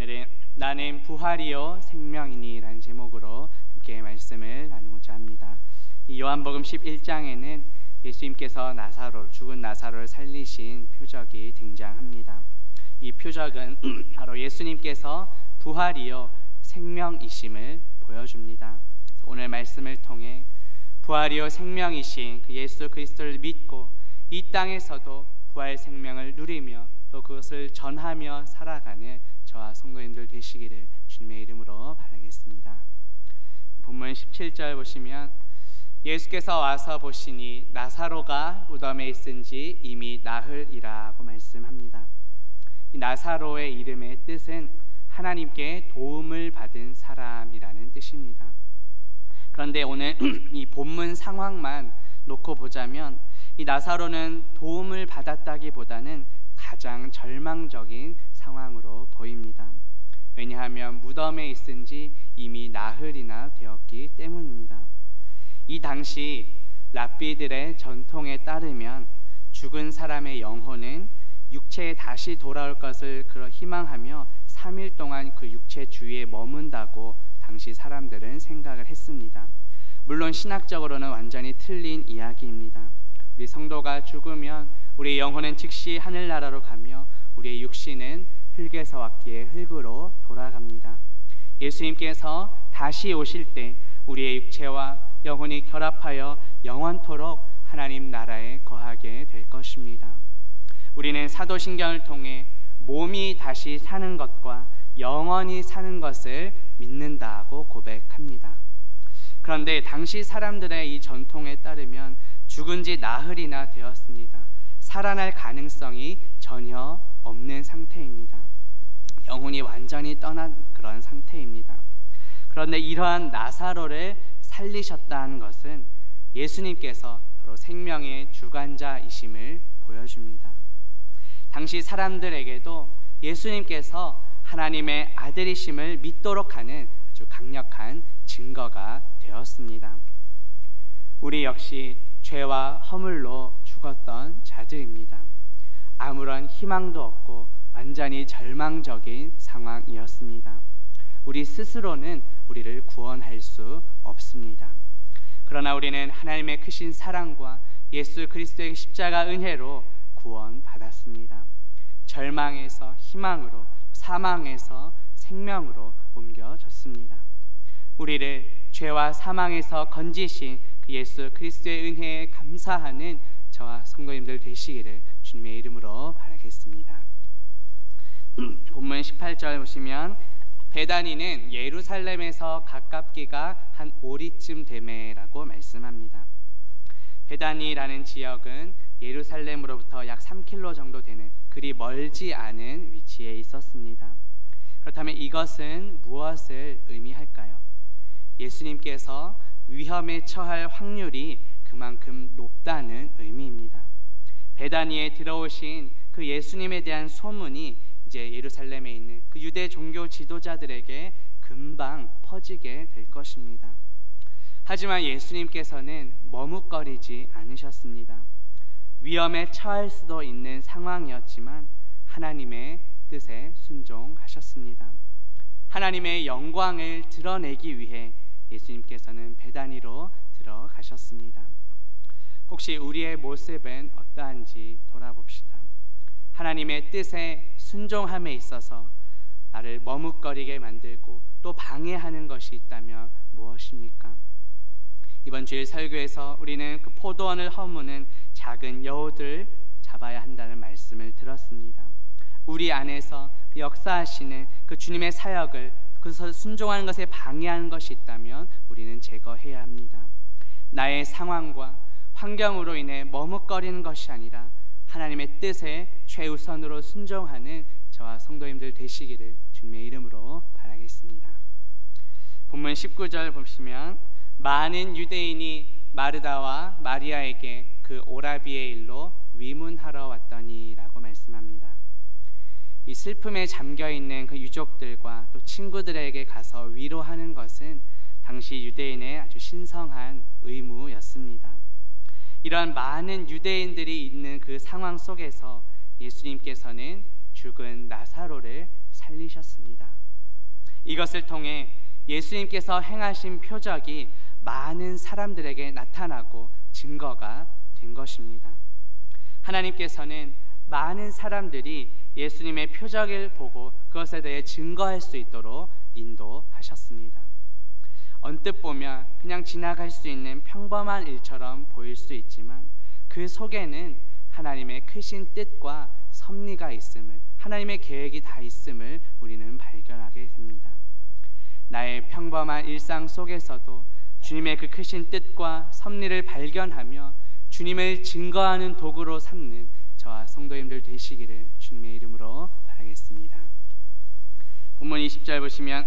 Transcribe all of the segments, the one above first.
오늘은 나는 부활이요 생명이니 라는 제목으로 함께 말씀을 나누고자 합니다. 이 요한복음 11장에는 예수님께서 죽은 나사로를 살리신 표적이 등장합니다. 이 표적은 바로 예수님께서 부활이요 생명이심을 보여줍니다. 오늘 말씀을 통해 부활이요 생명이신 그 예수 그리스도를 믿고 이 땅에서도 부활 생명을 누리며 또 그것을 전하며 살아가는 저와 성도님들 되시기를 주님의 이름으로 바라겠습니다. 본문 17절 보시면 예수께서 와서 보시니 나사로가 무덤에 있은지 이미 나흘이라고 말씀합니다. 이 나사로의 이름의 뜻은 하나님께 도움을 받은 사람이라는 뜻입니다. 그런데 오늘 이 본문 상황만 놓고 보자면 이 나사로는 도움을 받았다기보다는 가장 절망적인 상황으로 보입니다. 왜냐하면 무덤에 있은 지 이미 나흘이나 되었기 때문입니다. 이 당시 랍비들의 전통에 따르면 죽은 사람의 영혼은 육체에 다시 돌아올 것을 희망하며 3일 동안 그 육체 주위에 머문다고 당시 사람들은 생각을 했습니다. 물론 신학적으로는 완전히 틀린 이야기입니다. 우리 성도가 죽으면 우리의 영혼은 즉시 하늘나라로 가며 우리의 육신은 흙에서 왔기에 흙으로 돌아갑니다. 예수님께서 다시 오실 때 우리의 육체와 영혼이 결합하여 영원토록 하나님 나라에 거하게 될 것입니다. 우리는 사도신경을 통해 몸이 다시 사는 것과 영원히 사는 것을 믿는다고 고백합니다. 그런데 당시 사람들의 이 전통에 따르면 죽은 지 나흘이나 되었습니다. 살아날 가능성이 전혀 없는 상태입니다. 영혼이 완전히 떠난 그런 상태입니다. 그런데 이러한 나사로를 살리셨다는 것은 예수님께서 바로 생명의 주관자이심을 보여줍니다. 당시 사람들에게도 예수님께서 하나님의 아들이심을 믿도록 하는 아주 강력한 증거가 되었습니다. 우리 역시 죄와 허물로 죽었던 자들입니다. 아무런 희망도 없고 완전히 절망적인 상황이었습니다. 우리 스스로는 우리를 구원할 수 없습니다. 그러나 우리는 하나님의 크신 사랑과 예수 그리스도의 십자가 은혜로 구원받았습니다. 절망에서 희망으로, 사망에서 생명으로 옮겨졌습니다. 우리를 죄와 사망에서 건지신 그 예수 그리스도의 은혜에 감사하는 저와 성도님들 되시기를 주님의 이름으로 바라겠습니다. 본문 18절 보시면 베다니는 예루살렘에서 가깝기가 한 오리쯤 되매라고 말씀합니다. 베다니라는 지역은 예루살렘으로부터 약 3km 정도 되는 그리 멀지 않은 위치에 있었습니다. 그렇다면 이것은 무엇을 의미할까요? 예수님께서 위험에 처할 확률이 그만큼 높다는 의미입니다. 베다니에 들어오신 그 예수님에 대한 소문이 이제 예루살렘에 있는 그 유대 종교 지도자들에게 금방 퍼지게 될 것입니다. 하지만 예수님께서는 머뭇거리지 않으셨습니다. 위험에 처할 수도 있는 상황이었지만 하나님의 뜻에 순종하셨습니다. 하나님의 영광을 드러내기 위해 예수님께서는 베다니로 들어가셨습니다. 혹시 우리의 모습은 어떠한지 돌아봅시다. 하나님의 뜻에 순종함에 있어서 나를 머뭇거리게 만들고 또 방해하는 것이 있다면 무엇입니까? 이번 주일 설교에서 우리는 그 포도원을 허무는 작은 여우들을 잡아야 한다는 말씀을 들었습니다. 우리 안에서 역사하시는 그 주님의 사역을 그것을 순종하는 것에 방해하는 것이 있다면 우리는 제거해야 합니다. 나의 상황과 환경으로 인해 머뭇거리는 것이 아니라 하나님의 뜻에 최우선으로 순종하는 저와 성도님들 되시기를 주님의 이름으로 바라겠습니다. 본문 19절 보시면 많은 유대인이 마르다와 마리아에게 그 오라비의 일로 위문하러 왔더니 라고 말씀합니다. 이 슬픔에 잠겨있는 그 유족들과 또 친구들에게 가서 위로하는 것은 당시 유대인의 아주 신성한 의무였습니다. 이런 많은 유대인들이 있는 그 상황 속에서 예수님께서는 죽은 나사로를 살리셨습니다. 이것을 통해 예수님께서 행하신 표적이 많은 사람들에게 나타나고 증거가 된 것입니다. 하나님께서는 많은 사람들이 예수님의 표적을 보고 그것에 대해 증거할 수 있도록 인도하셨습니다. 언뜻 보면 그냥 지나갈 수 있는 평범한 일처럼 보일 수 있지만 그 속에는 하나님의 크신 뜻과 섭리가 있음을, 하나님의 계획이 다 있음을 우리는 발견하게 됩니다. 나의 평범한 일상 속에서도 주님의 그 크신 뜻과 섭리를 발견하며 주님을 증거하는 도구로 삼는 저와 성도님들 되시기를 주님의 이름으로 바라겠습니다. 본문 20절 보시면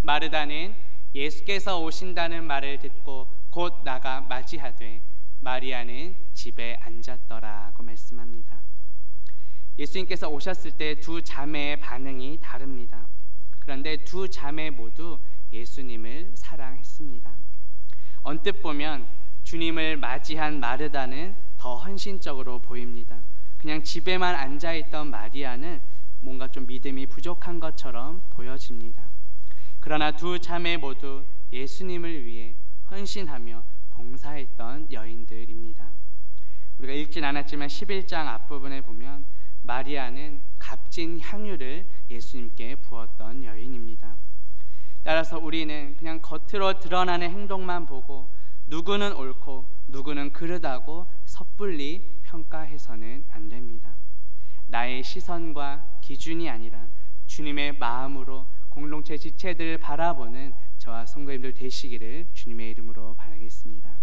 마르다는 예수께서 오신다는 말을 듣고 곧 나가 맞이하되 마리아는 집에 앉았더라고 말씀합니다. 예수님께서 오셨을 때 두 자매의 반응이 다릅니다. 그런데 두 자매 모두 예수님을 사랑했습니다. 언뜻 보면 주님을 맞이한 마르다는 더 헌신적으로 보입니다. 그냥 집에만 앉아있던 마리아는 뭔가 좀 믿음이 부족한 것처럼 보여집니다. 그러나 두 자매 모두 예수님을 위해 헌신하며 봉사했던 여인들입니다. 우리가 읽진 않았지만 11장 앞부분에 보면 마리아는 값진 향유를 예수님께 부었던 여인입니다. 따라서 우리는 그냥 겉으로 드러나는 행동만 보고 누구는 옳고 누구는 그르다고 섣불리 평가해서는 안 됩니다. 나의 시선과 기준이 아니라 주님의 마음으로 공동체 지체들을 바라보는 저와 성도님들 되시기를 주님의 이름으로 바라겠습니다.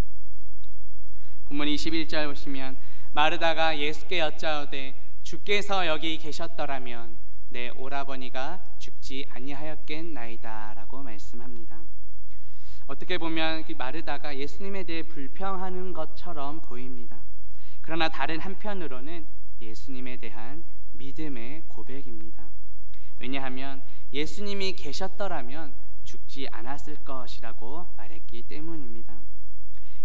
본문 21절 보시면 마르다가 예수께 여짜오되 주께서 여기 계셨더라면 내 오라버니가 죽지 아니하였겠나이다 라고 말씀합니다. 어떻게 보면 마르다가 예수님에 대해 불평하는 것처럼 보입니다. 그러나 다른 한편으로는 예수님에 대한 믿음의 고백입니다. 왜냐하면 예수님이 계셨더라면 죽지 않았을 것이라고 말했기 때문입니다.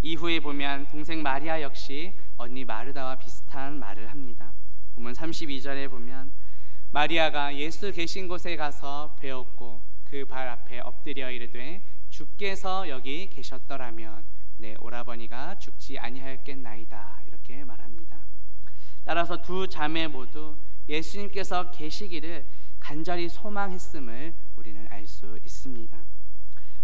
이후에 보면 동생 마리아 역시 언니 마르다와 비슷한 말을 합니다. 본문 32절에 보면 마리아가 예수 계신 곳에 가서 배웠고 그 발 앞에 엎드려 이르되 주께서 여기 계셨더라면 내 오라버니가 죽지 아니하였겠나이다 이렇게 말합니다. 따라서 두 자매 모두 예수님께서 계시기를 간절히 소망했음을 우리는 알 수 있습니다.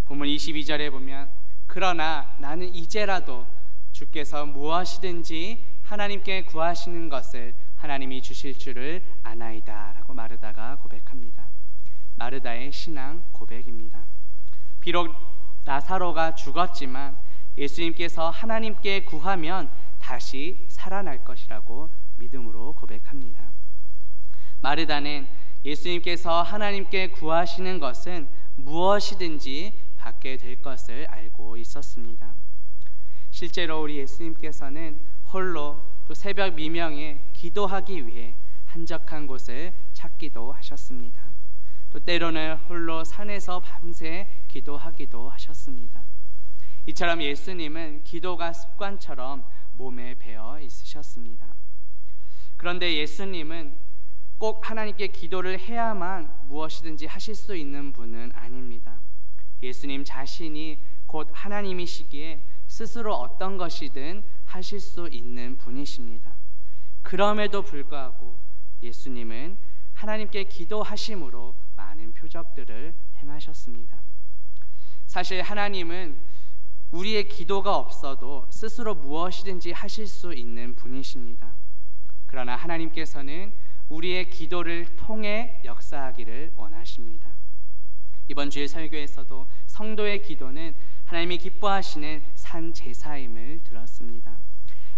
본문 22절에 보면 그러나 나는 이제라도 주께서 무엇이든지 하나님께 구하시는 것을 하나님이 주실 줄을 아나이다 라고 마르다가 고백합니다. 마르다의 신앙 고백입니다. 비록 나사로가 죽었지만 예수님께서 하나님께 구하면 다시 살아날 것이라고 믿음으로 고백합니다. 마르다는 예수님께서 하나님께 구하시는 것은 무엇이든지 받게 될 것을 알고 있었습니다. 실제로 우리 예수님께서는 홀로 또 새벽 미명에 기도하기 위해 한적한 곳을 찾기도 하셨습니다. 또 때로는 홀로 산에서 밤새 기도하기도 하셨습니다. 이처럼 예수님은 기도가 습관처럼 몸에 배어 있으셨습니다. 그런데 예수님은 꼭 하나님께 기도를 해야만 무엇이든지 하실 수 있는 분은 아닙니다. 예수님 자신이 곧 하나님이시기에 스스로 어떤 것이든 하실 수 있는 분이십니다. 그럼에도 불구하고 예수님은 하나님께 기도하심으로 많은 표적들을 행하셨습니다. 사실 하나님은 우리의 기도가 없어도 스스로 무엇이든지 하실 수 있는 분이십니다. 그러나 하나님께서는 우리의 기도를 통해 역사하기를 원하십니다. 이번 주일 설교에서도 성도의 기도는 하나님이 기뻐하시는 산 제사임을 들었습니다.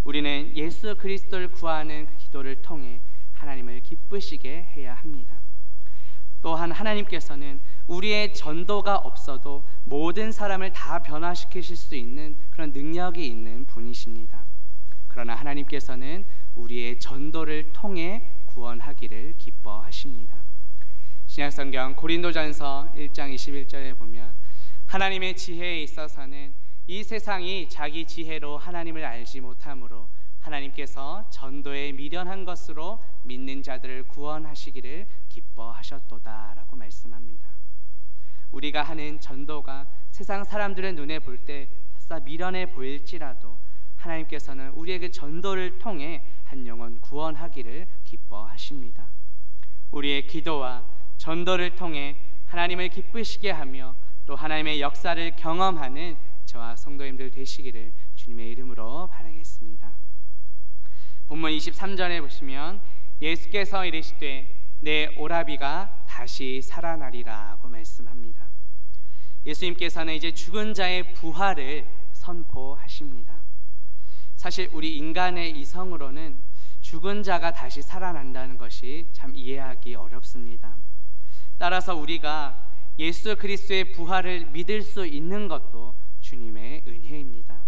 우리는 예수 그리스도를 구하는 그 기도를 통해 하나님을 기쁘시게 해야 합니다. 또한 하나님께서는 우리의 전도가 없어도 모든 사람을 다 변화시키실 수 있는 그런 능력이 있는 분이십니다. 그러나 하나님께서는 우리의 전도를 통해 구원하기를 기뻐하십니다. 신약성경 고린도전서 1장 21절에 보면 하나님의 지혜에 있어서는 이 세상이 자기 지혜로 하나님을 알지 못하므로 하나님께서 전도에 미련한 것으로 믿는 자들을 구원하시기를 기뻐하셨도다라고 말씀합니다. 우리가 하는 전도가 세상 사람들의 눈에 볼 때 설사 미련해 보일지라도 하나님께서는 우리에게 전도를 통해 한 영혼 구원하기를 기뻐하십니다. 우리의 기도와 전도를 통해 하나님을 기쁘시게 하며 또 하나님의 역사를 경험하는 저와 성도님들 되시기를 주님의 이름으로 바라겠습니다. 본문 23절에 보시면 예수께서 이르시되 내 오라비가 다시 살아나리라고 말씀합니다. 예수님께서는 이제 죽은 자의 부활을 선포하십니다. 사실 우리 인간의 이성으로는 죽은 자가 다시 살아난다는 것이 참 이해하기 어렵습니다. 따라서 우리가 예수 그리스도의 부활을 믿을 수 있는 것도 주님의 은혜입니다.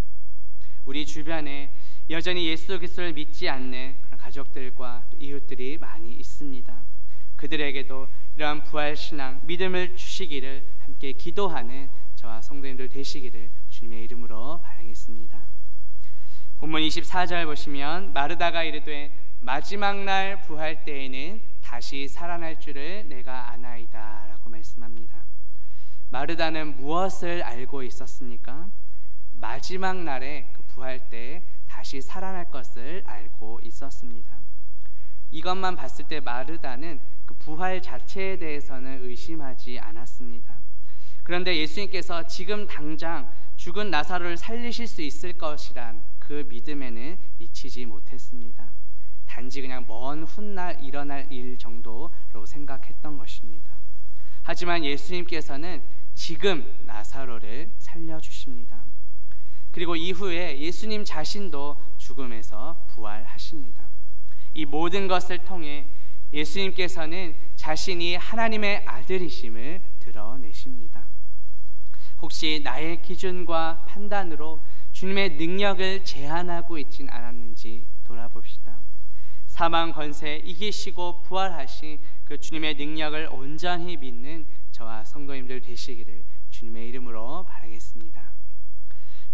우리 주변에 여전히 예수 그리스도를 믿지 않는 그런 가족들과 이웃들이 많이 있습니다. 그들에게도 이러한 부활신앙, 믿음을 주시기를 함께 기도하는 저와 성도님들 되시기를 주님의 이름으로 바라겠습니다. 본문 24절 보시면 마르다가 이르되 마지막 날 부활 때에는 다시 살아날 줄을 내가 아나이다 라고 말씀합니다. 마르다는 무엇을 알고 있었습니까? 마지막 날에 그 부활 때 다시 살아날 것을 알고 있었습니다. 이것만 봤을 때 마르다는 그 부활 자체에 대해서는 의심하지 않았습니다. 그런데 예수님께서 지금 당장 죽은 나사로를 살리실 수 있을 것이란 그 믿음에는 미치지 못했습니다. 단지 그냥 먼 훗날 일어날 일 정도로 생각했던 것입니다. 하지만 예수님께서는 지금 나사로를 살려주십니다. 그리고 이후에 예수님 자신도 죽음에서 부활하십니다. 이 모든 것을 통해 예수님께서는 자신이 하나님의 아들이심을 드러내십니다. 혹시 나의 기준과 판단으로 주님의 능력을 제한하고 있진 않았는지 돌아봅시다. 사망 권세 이기시고 부활하신 그 주님의 능력을 온전히 믿는 저와 성도님들 되시기를 주님의 이름으로 바라겠습니다.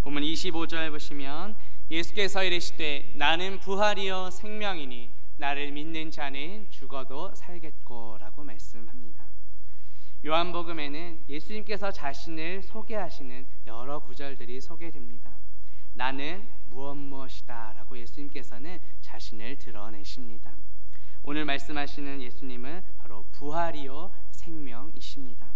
본문 25절 보시면 예수께서 이르시되 나는 부활이요 생명이니 나를 믿는 자는 죽어도 살겠고 라고 말씀합니다. 요한복음에는 예수님께서 자신을 소개하시는 여러 구절들이 소개됩니다. 나는 무엇이다 라고 예수님께서는 자신을 드러내십니다. 오늘 말씀하시는 예수님은 바로 부활이요 생명이십니다.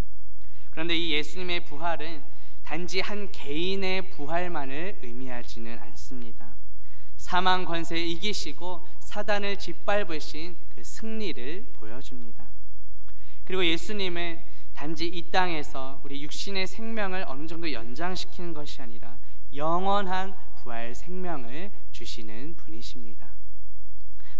그런데 이 예수님의 부활은 단지 한 개인의 부활만을 의미하지는 않습니다. 사망 권세 이기시고 사단을 짓밟으신 그 승리를 보여줍니다. 그리고 예수님은 단지 이 땅에서 우리 육신의 생명을 어느 정도 연장시키는 것이 아니라 영원한 부활 생명을 주시는 분이십니다.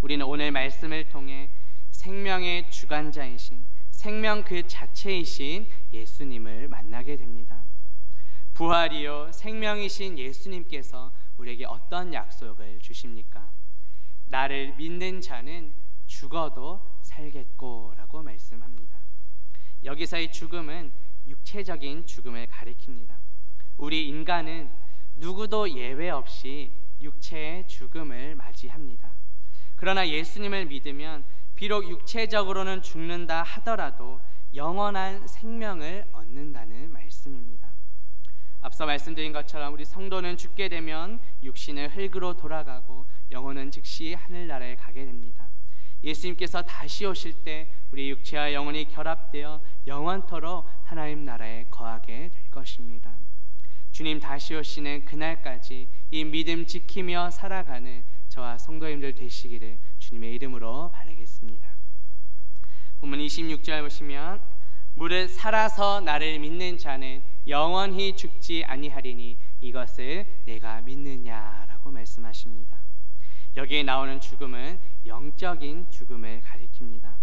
우리는 오늘 말씀을 통해 생명의 주관자이신 생명 그 자체이신 예수님을 만나게 됩니다. 부활이요 생명이신 예수님께서 우리에게 어떤 약속을 주십니까? 나를 믿는 자는 죽어도 살겠고 라고 말씀합니다. 여기서의 죽음은 육체적인 죽음을 가리킵니다. 우리 인간은 누구도 예외 없이 육체의 죽음을 맞이합니다. 그러나 예수님을 믿으면 비록 육체적으로는 죽는다 하더라도 영원한 생명을 얻는다는 말씀입니다. 앞서 말씀드린 것처럼 우리 성도는 죽게 되면 육신은 흙으로 돌아가고 영혼은 즉시 하늘나라에 가게 됩니다. 예수님께서 다시 오실 때 우리 육체와 영혼이 결합되어 영원토록 하나님 나라에 거하게 될 것입니다. 주님 다시 오시는 그날까지 이 믿음 지키며 살아가는 저와 성도님들 되시기를 주님의 이름으로 바라겠습니다. 본문 26절 보시면 무릇 살아서 나를 믿는 자는 영원히 죽지 아니하리니 이것을 내가 믿느냐라고 말씀하십니다. 여기에 나오는 죽음은 영적인 죽음을 가리킵니다.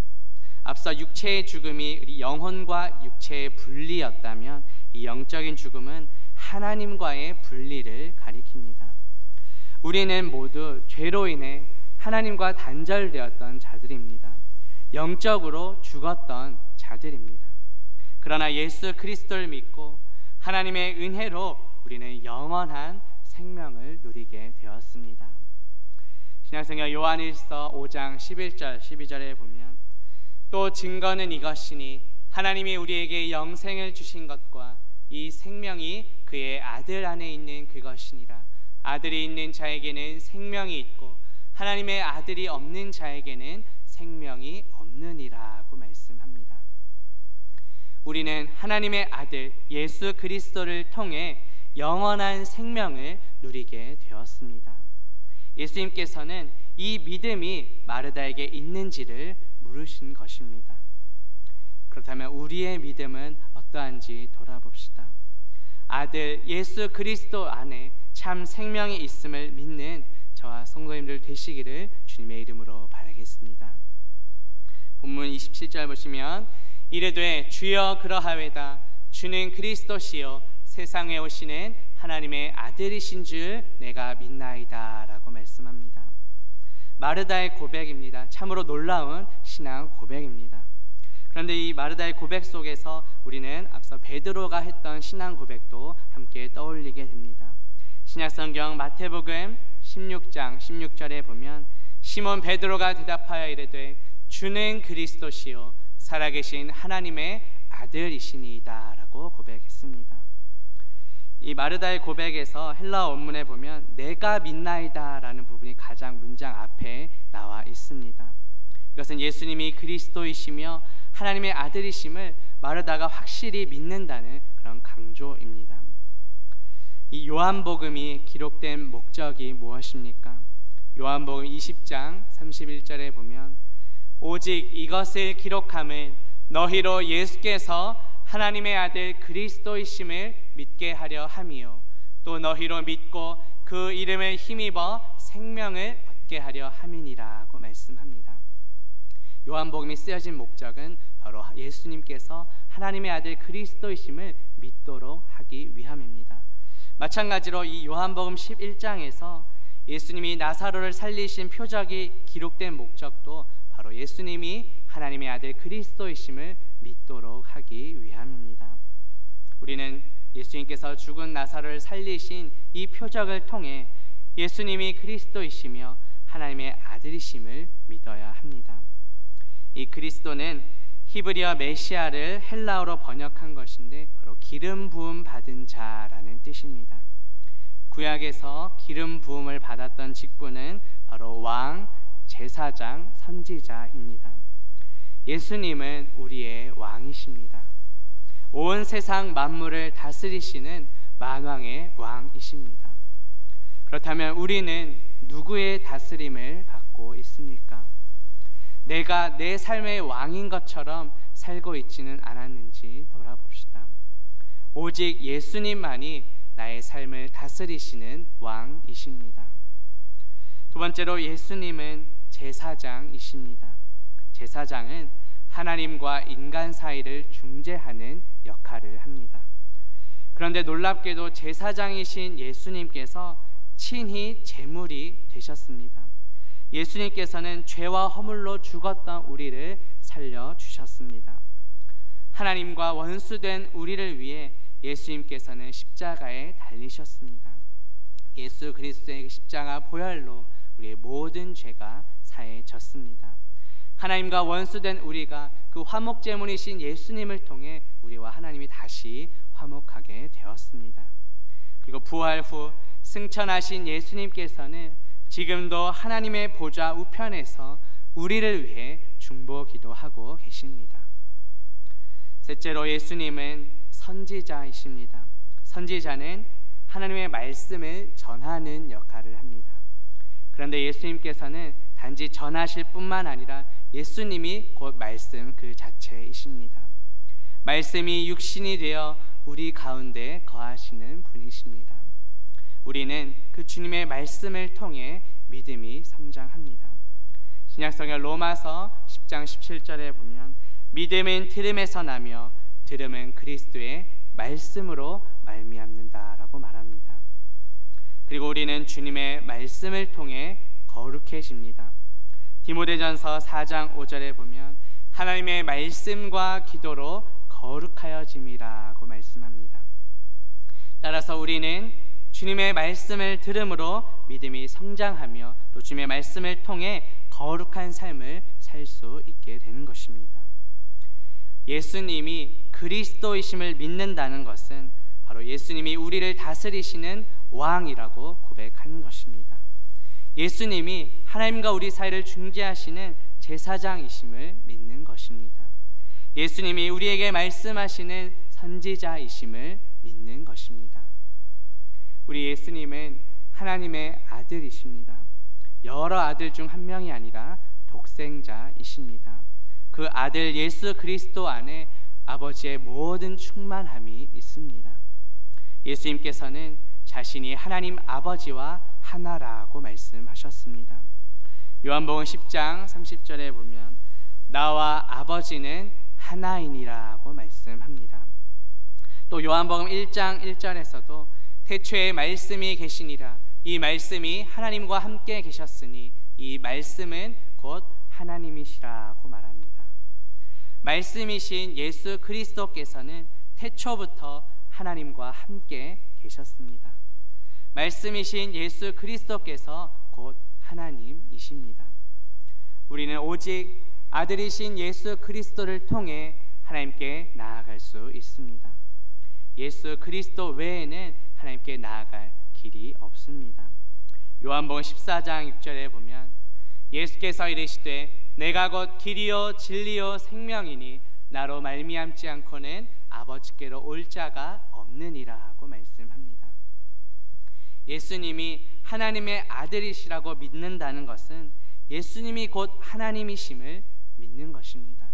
앞서 육체의 죽음이 우리 영혼과 육체의 분리였다면 이 영적인 죽음은 하나님과의 분리를 가리킵니다. 우리는 모두 죄로 인해 하나님과 단절되었던 자들입니다. 영적으로 죽었던 자들입니다. 그러나 예수 그리스도를 믿고 하나님의 은혜로 우리는 영원한 생명을 누리게 되었습니다. 신약성경 요한일서 5장 11절 12절에 보면 또 증거는 이것이니 하나님이 우리에게 영생을 주신 것과 이 생명이 그의 아들 안에 있는 그것이니라. 아들이 있는 자에게는 생명이 있고 하나님의 아들이 없는 자에게는 생명이 없느니라고 말씀합니다. 우리는 하나님의 아들 예수 그리스도를 통해 영원한 생명을 누리게 되었습니다. 예수님께서는 이 믿음이 마르다에게 있는지를 물으신 것입니다. 그렇다면 우리의 믿음은 어떠한지 돌아봅시다. 아들 예수 그리스도 안에 참 생명이 있음을 믿는 저와 성도님들 되시기를 주님의 이름으로 바라겠습니다. 본문 27절 보시면 이르되 주여 그러하외다 주는 그리스도시요 세상에 오시는 하나님의 아들이신 줄 내가 믿나이다 라고 말씀합니다. 마르다의 고백입니다. 참으로 놀라운 신앙 고백입니다. 그런데 이 마르다의 고백 속에서 우리는 앞서 베드로가 했던 신앙 고백도 함께 떠올리게 됩니다. 신약성경 마태복음 16장 16절에 보면 시몬 베드로가 대답하여 이르되 주는 그리스도시요 살아계신 하나님의 아들이시니이다 라고 고백했습니다. 이 마르다의 고백에서 헬라어 원문에 보면 내가 믿나이다 라는 부분이 가장 문장 앞에 나와 있습니다. 이것은 예수님이 그리스도이시며 하나님의 아들이심을 마르다가 확실히 믿는다는 그런 강조입니다. 이 요한복음이 기록된 목적이 무엇입니까? 요한복음 20장 31절에 보면 오직 이것을 기록함은 너희로 예수께서 하나님의 아들 그리스도이심을 믿게 하려 함이요 또 너희로 믿고 그 이름을 힘입어 생명을 얻게 하려 함이니라고 말씀합니다. 요한복음이 쓰여진 목적은 바로 예수님께서 하나님의 아들 그리스도이심을 믿도록 하기 위함입니다. 마찬가지로 이 요한복음 11장에서 예수님이 나사로를 살리신 표적이 기록된 목적도 바로 예수님이 하나님의 아들 그리스도이심을 믿도록 하기 위함입니다. 우리는 예수님께서 죽은 나사로를 살리신 이 표적을 통해 예수님이 그리스도이시며 하나님의 아들이심을 믿어야 합니다. 이 그리스도는 히브리어 메시아를 헬라어로 번역한 것인데 바로 기름 부음 받은 자라는 뜻입니다. 구약에서 기름 부음을 받았던 직분은 바로 왕, 제사장, 선지자입니다. 예수님은 우리의 왕이십니다. 온 세상 만물을 다스리시는 만왕의 왕이십니다. 그렇다면 우리는 누구의 다스림을 받고 있습니까? 내가 내 삶의 왕인 것처럼 살고 있지는 않았는지 돌아봅시다. 오직 예수님만이 나의 삶을 다스리시는 왕이십니다. 두 번째로 예수님은 제사장이십니다. 제사장은 하나님과 인간 사이를 중재하는 역할을 합니다. 그런데 놀랍게도 제사장이신 예수님께서 친히 제물이 되셨습니다. 예수님께서는 죄와 허물로 죽었던 우리를 살려주셨습니다. 하나님과 원수된 우리를 위해 예수님께서는 십자가에 달리셨습니다. 예수 그리스도의 십자가 보혈로 우리의 모든 죄가 사해졌습니다. 하나님과 원수된 우리가 그 화목제물이신 예수님을 통해 우리와 하나님이 다시 화목하게 되었습니다. 그리고 부활 후 승천하신 예수님께서는 지금도 하나님의 보좌 우편에서 우리를 위해 중보 기도하고 계십니다. 셋째로 예수님은 선지자이십니다. 선지자는 하나님의 말씀을 전하는 역할을 합니다. 그런데 예수님께서는 단지 전하실 뿐만 아니라 예수님이 곧 말씀 그 자체이십니다. 말씀이 육신이 되어 우리 가운데 거하시는 분이십니다. 우리는 그 주님의 말씀을 통해 믿음이 성장합니다. 신약성경 로마서 10장 17절에 보면 믿음은 들음에서 나며 들음은 그리스도의 말씀으로 말미암는다라고 말합니다. 그리고 우리는 주님의 말씀을 통해 거룩해집니다. 디모데전서 4장 5절에 보면 하나님의 말씀과 기도로 거룩하여짐이라고 말씀합니다. 따라서 우리는 주님의 말씀을 들음으로 믿음이 성장하며 또 주님의 말씀을 통해 거룩한 삶을 살 수 있게 되는 것입니다. 예수님이 그리스도이심을 믿는다는 것은 바로 예수님이 우리를 다스리시는 왕이라고 고백하는 것입니다. 예수님이 하나님과 우리 사이를 중재하시는 제사장이심을 믿는 것입니다. 예수님이 우리에게 말씀하시는 선지자이심을 믿는 것입니다. 우리 예수님은 하나님의 아들이십니다. 여러 아들 중 한 명이 아니라 독생자이십니다. 그 아들 예수 그리스도 안에 아버지의 모든 충만함이 있습니다. 예수님께서는 자신이 하나님 아버지와 하나라고 말씀하셨습니다. 요한복음 10장 30절에 보면 나와 아버지는 하나이니라고 말씀합니다. 또 요한복음 1장 1절에서도 태초에 말씀이 계시니라 이 말씀이 하나님과 함께 계셨으니 이 말씀은 곧 하나님이시라고 말합니다. 말씀이신 예수 그리스도께서는 태초부터 하나님과 함께 계셨습니다. 말씀이신 예수 그리스도께서 곧 하나님이십니다. 우리는 오직 아들이신 예수 그리스도를 통해 하나님께 나아갈 수 있습니다. 예수 그리스도 외에는 하나님께 나아갈 길이 없습니다. 요한복음 14장 6절에 보면 예수께서 이르시되 내가 곧 길이요 진리요 생명이니 나로 말미암지 않고는 아버지께로 올 자가 없느니라고 말씀합니다. 예수님이 하나님의 아들이시라고 믿는다는 것은 예수님이 곧 하나님이심을 믿는 것입니다.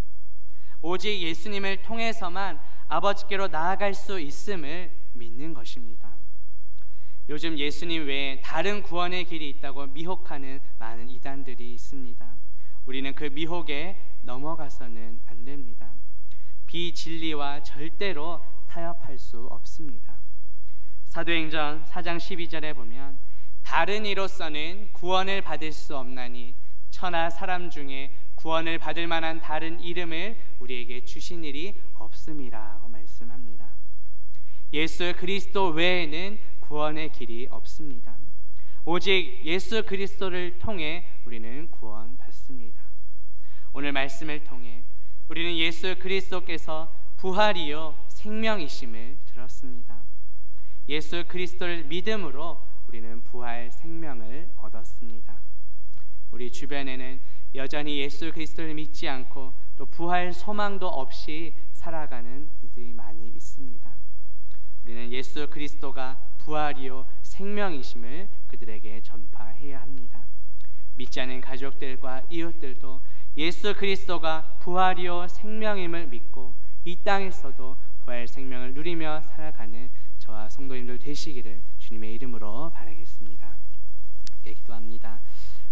오직 예수님을 통해서만 아버지께로 나아갈 수 있음을 믿는 것입니다. 요즘 예수님 외에 다른 구원의 길이 있다고 미혹하는 많은 이단들이 있습니다. 우리는 그 미혹에 넘어가서는 안 됩니다. 비진리와 절대로 타협할 수 없습니다. 사도행전 4장 12절에 보면 다른 이로서는 구원을 받을 수 없나니 천하 사람 중에 구원을 받을 만한 다른 이름을 우리에게 주신 일이 없음이라고 말씀합니다. 예수 그리스도 외에는 구원의 길이 없습니다. 오직 예수 그리스도를 통해 우리는 구원받습니다. 오늘 말씀을 통해 우리는 예수 그리스도께서 부활이요 생명이심을 들었습니다. 예수 그리스도를 믿음으로 우리는 부활 생명을 얻었습니다. 우리 주변에는 여전히 예수 그리스도를 믿지 않고 또 부활 소망도 없이 살아가는 이들이 많이 있습니다. 우리는 예수 그리스도가 부활이요 생명이심을 그들에게 전파해야 합니다. 믿지 않는 가족들과 이웃들도 예수 그리스도가 부활이요 생명임을 믿고 이 땅에서도 부활 생명을 누리며 살아가는 저와 성도님들 되시기를 주님의 이름으로 바라겠습니다. 기도합니다.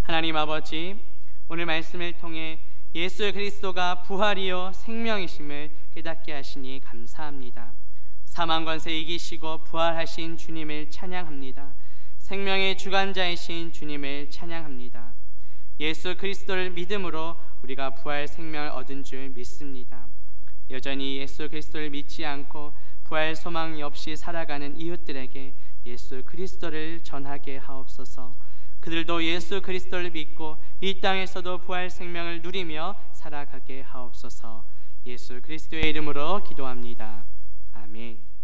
하나님 아버지, 오늘 말씀을 통해 예수 그리스도가 부활이요 생명이심을 깨닫게 하시니 감사합니다. 사망 권세 이기시고 부활하신 주님을 찬양합니다. 생명의 주관자이신 주님을 찬양합니다. 예수 그리스도를 믿음으로 우리가 부활 생명을 얻은 줄 믿습니다. 여전히 예수 그리스도를 믿지 않고 부활 소망이 없이 살아가는 이웃들에게 예수 그리스도를 전하게 하옵소서. 그들도 예수 그리스도를 믿고 이 땅에서도 부활 생명을 누리며 살아가게 하옵소서. 예수 그리스도의 이름으로 기도합니다. 아멘.